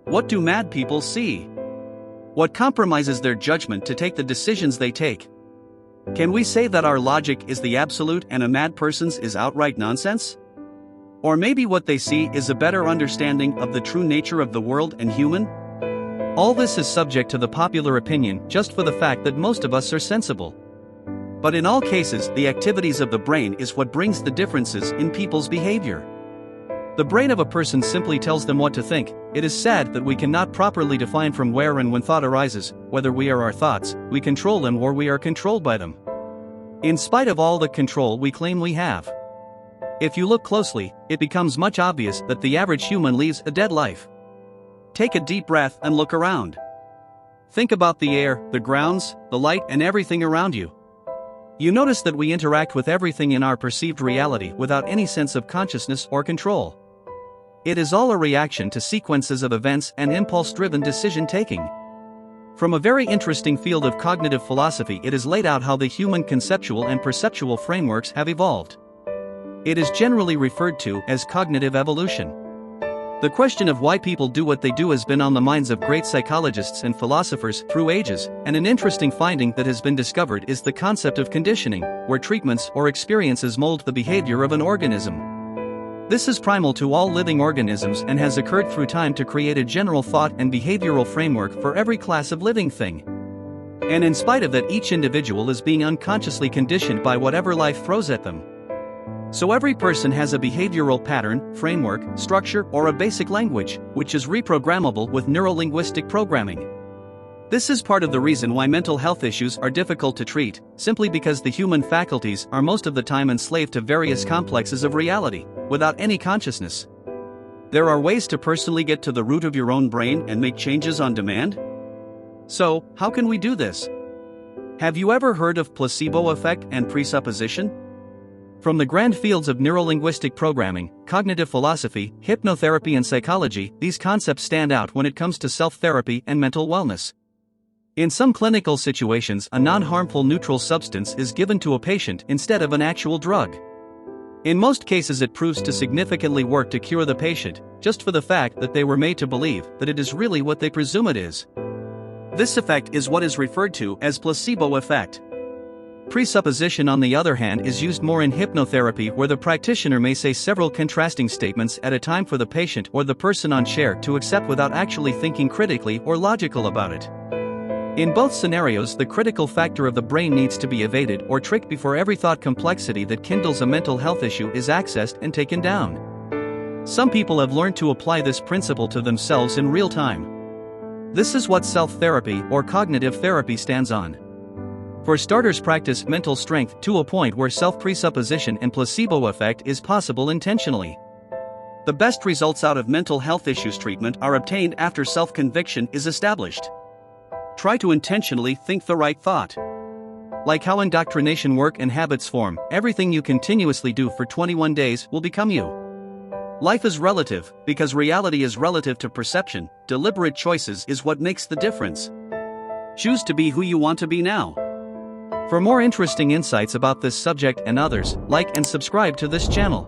What do mad people see? What compromises their judgment to take the decisions they take? Can we say that our logic is the absolute and a mad person's is outright nonsense? Or maybe what they see is a better understanding of the true nature of the world and human? All this is subject to the popular opinion just for the fact that most of us are sensible. But in all cases, the activities of the brain is what brings the differences in people's behavior. The brain of a person simply tells them what to think. It is sad that we cannot properly define from where and when thought arises, whether we are our thoughts, we control them, or we are controlled by them. In spite of all the control we claim we have. If you look closely, it becomes much obvious that the average human lives a dead life. Take a deep breath and look around. Think about the air, the grounds, the light, and everything around you. You notice that we interact with everything in our perceived reality without any sense of consciousness or control. It is all a reaction to sequences of events and impulse-driven decision-taking. From a very interesting field of cognitive philosophy, it is laid out how the human conceptual and perceptual frameworks have evolved. It is generally referred to as cognitive evolution. The question of why people do what they do has been on the minds of great psychologists and philosophers through ages, and an interesting finding that has been discovered is the concept of conditioning, where treatments or experiences mold the behavior of an organism. This is primal to all living organisms and has occurred through time to create a general thought and behavioral framework for every class of living thing. And in spite of that, each individual is being unconsciously conditioned by whatever life throws at them. So every person has a behavioral pattern, framework, structure, or a basic language, which is reprogrammable with neuro-linguistic programming. This is part of the reason why mental health issues are difficult to treat, simply because the human faculties are most of the time enslaved to various complexes of reality, without any consciousness. There are ways to personally get to the root of your own brain and make changes on demand. So, how can we do this? Have you ever heard of placebo effect and presupposition? From the grand fields of neuro-linguistic programming, cognitive philosophy, hypnotherapy, and psychology, these concepts stand out when it comes to self-therapy and mental wellness. In some clinical situations, a non-harmful neutral substance is given to a patient instead of an actual drug. In most cases, it proves to significantly work to cure the patient, just for the fact that they were made to believe that it is really what they presume it is. This effect is what is referred to as placebo effect. Presupposition, on the other hand, is used more in hypnotherapy, where the practitioner may say several contrasting statements at a time for the patient or the person on chair to accept without actually thinking critically or logical about it. In both scenarios, the critical factor of the brain needs to be evaded or tricked before every thought complexity that kindles a mental health issue is accessed and taken down. Some people have learned to apply this principle to themselves in real time. This is what self-therapy or cognitive therapy stands on. For starters, practice mental strength to a point where self-presupposition and placebo effect is possible intentionally. The best results out of mental health issues treatment are obtained after self-conviction is established. Try to intentionally think the right thought. Like how indoctrination work and habits form, everything you continuously do for 21 days will become you. Life is relative, because reality is relative to perception. Deliberate choices is what makes the difference. Choose to be who you want to be now. For more interesting insights about this subject and others, like and subscribe to this channel.